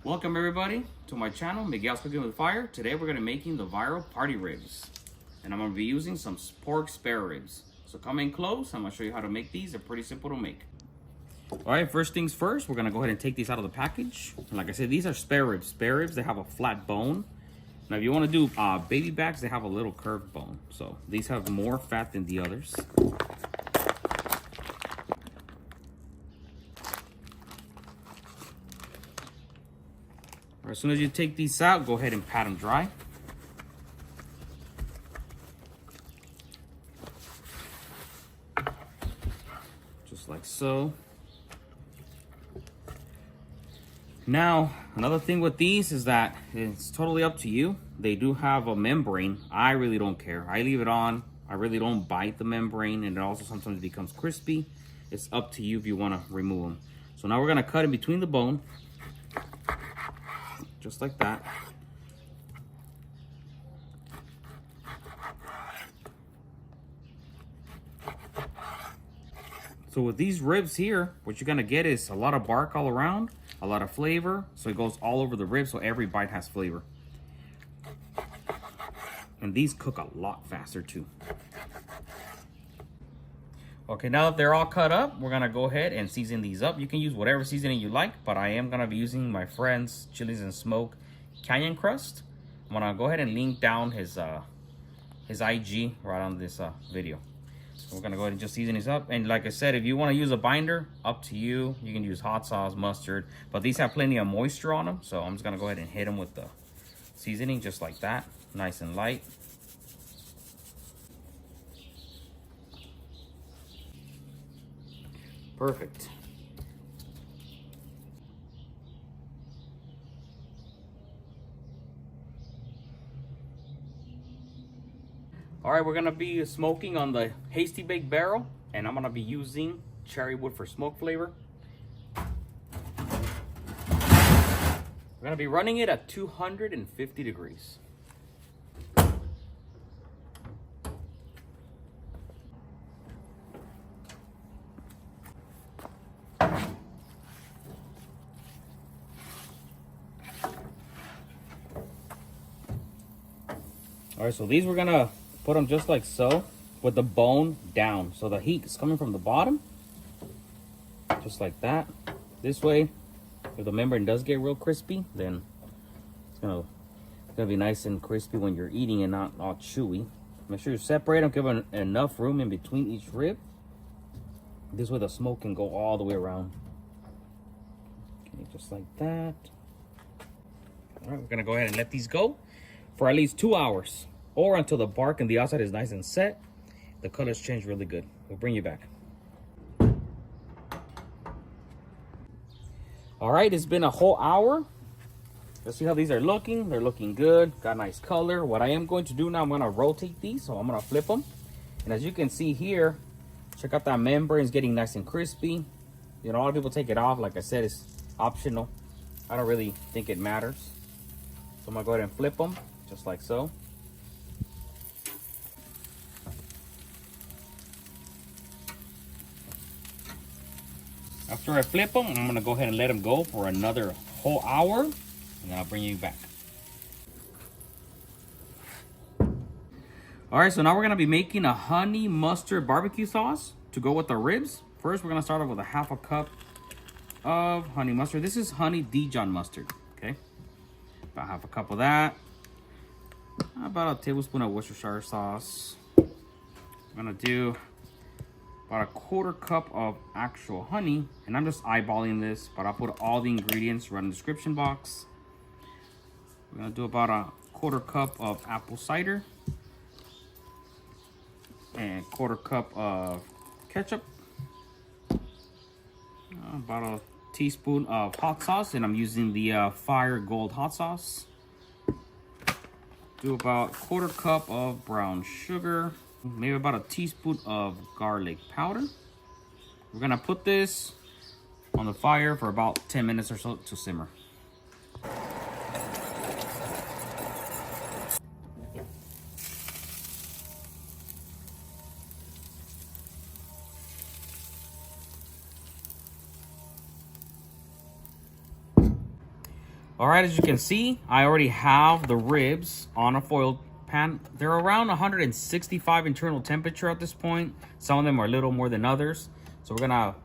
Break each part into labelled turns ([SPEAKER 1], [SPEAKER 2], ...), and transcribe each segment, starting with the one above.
[SPEAKER 1] Welcome everybody to my channel, Miguel's Cooking with Fire. Today we're going to be making the viral party ribs. And I'm going to be using some pork spare ribs. So come in close, I'm going to show you how to make these. They're pretty simple to make. Alright, first things first, we're going to go ahead and take these out of the package. And like I said, these are spare ribs. Spare ribs, they have a flat bone. Now if you want to do baby backs, they have a little curved bone. So these have more fat than the others. As soon as you take these out, go ahead and pat them dry. Just like so. Now, another thing with these is that it's totally up to you. They do have a membrane. I really don't care. I leave it on. I really don't bite the membrane, and it also sometimes becomes crispy. It's up to you if you want to remove them. So now we're going to cut in between the bone. Just like that. So with these ribs here, what you're gonna get is a lot of bark all around, a lot of flavor, so it goes all over the rib, so every bite has flavor. And these cook a lot faster too. Okay, now that they're all cut up, we're gonna go ahead and season these up. You can use whatever seasoning you like, but I am gonna be using my friend's Chilies and Smoke Canyon Crust. I'm gonna go ahead and link down his IG right on this video. So we're gonna go ahead and just season these up. And like I said, if you wanna use a binder, up to you. You can use hot sauce, mustard, but these have plenty of moisture on them. So I'm just gonna go ahead and hit them with the seasoning just like that, nice and light. Perfect. All right, we're gonna be smoking on the Hasty Bake Barrel, and I'm gonna be using cherry wood for smoke flavor. We're gonna be running it at 250 degrees. All right, so these we're gonna put them just like so, with the bone down. So the heat is coming from the bottom, just like that. This way, if the membrane does get real crispy, then it's gonna be nice and crispy when you're eating and not all chewy. Make sure you separate them, give them enough room in between each rib. This way the smoke can go all the way around. Okay, just like that. All right, we're gonna go ahead and let these go for at least 2 hours, or until the bark and the outside is nice and set. The colors change really good. We'll bring you back. All right, it's been a whole hour. Let's see how these are looking. They're looking good, got nice color. What I am going to do now, I'm gonna rotate these, so I'm gonna flip them. And as you can see here, check out that membrane, it's getting nice and crispy. You know, a lot of people take it off. Like I said, it's optional. I don't really think it matters. So I'm gonna go ahead and flip them, just like so. After I flip them, I'm gonna go ahead and let them go for another whole hour, and then I'll bring you back. All right, so now we're gonna be making a honey mustard barbecue sauce to go with the ribs. First, we're gonna start off with a half a cup of honey mustard. This is honey Dijon mustard, okay? About half a cup of that. About a tablespoon of Worcestershire sauce. I'm gonna do about a quarter cup of actual honey, and I'm just eyeballing this, but I'll put all the ingredients right in the description box. We're gonna do about a quarter cup of apple cider and quarter cup of ketchup, about a teaspoon of hot sauce, and I'm using the Fire Gold hot sauce. Do about quarter cup of brown sugar, maybe about a teaspoon of garlic powder. We're gonna put this on the fire for about 10 minutes or so to simmer. All right, as you can see, I already have the ribs on a foil pan. They're around 165 internal temperature at this point. Some of them are a little more than others. So we're gonna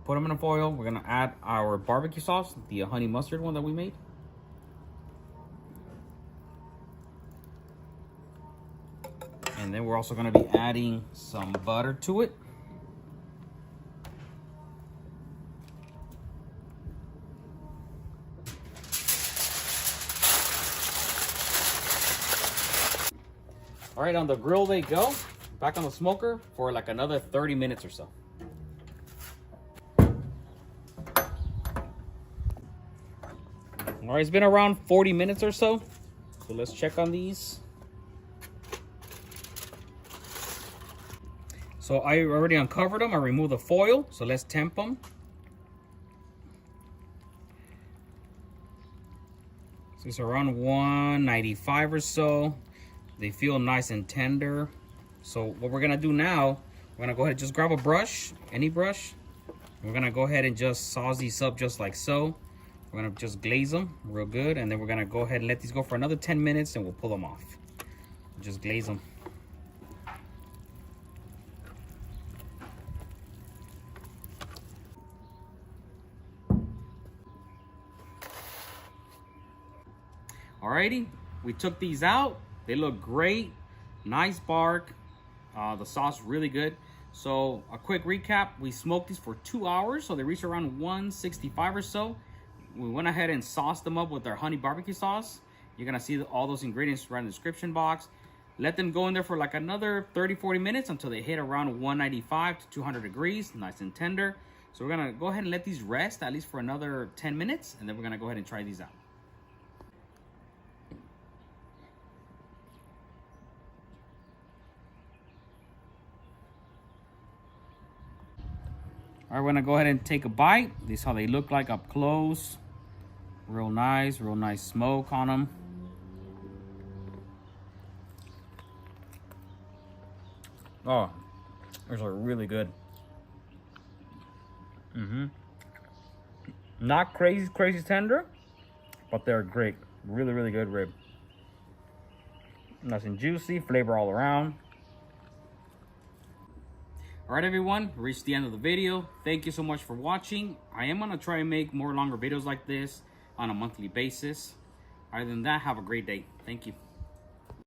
[SPEAKER 1] put them in a foil. We're gonna add our barbecue sauce, the honey mustard one that we made. And then we're also gonna be adding some butter to it. All right, on the grill they go. Back on the smoker for like another 30 minutes or so. All right, it's been around 40 minutes or so. So let's check on these. So I already uncovered them. I removed the foil. So let's temp them. So it's around 195 or so. They feel nice and tender. So what we're gonna do now, we're gonna go ahead and just grab a brush, any brush. We're gonna go ahead and just sauce these up just like so. We're gonna just glaze them real good, and then we're gonna go ahead and let these go for another 10 minutes and we'll pull them off. Just glaze them. Alrighty, we took these out. They look great, nice bark. The sauce really good. So a quick recap, we smoked these for 2 hours, so they reached around 165 or so. We went ahead and sauced them up with our honey barbecue sauce. You're gonna see all those ingredients right in the description box. Let them go in there for like another 30-40 minutes until they hit around 195 to 200 degrees, nice and tender. So we're gonna go ahead and let these rest at least for another 10 minutes, and then we're gonna go ahead and try these out. All right, we're gonna go ahead and take a bite. This is how they look like up close. Real nice smoke on them. Oh, those are really good. Not crazy tender, but they're great. Really good rib. Nice and juicy, flavor all around. All right, everyone, we reached the end of the video. Thank you so much for watching. I am gonna try and make more longer videos like this on a monthly basis. Other than that, have a great day. Thank you.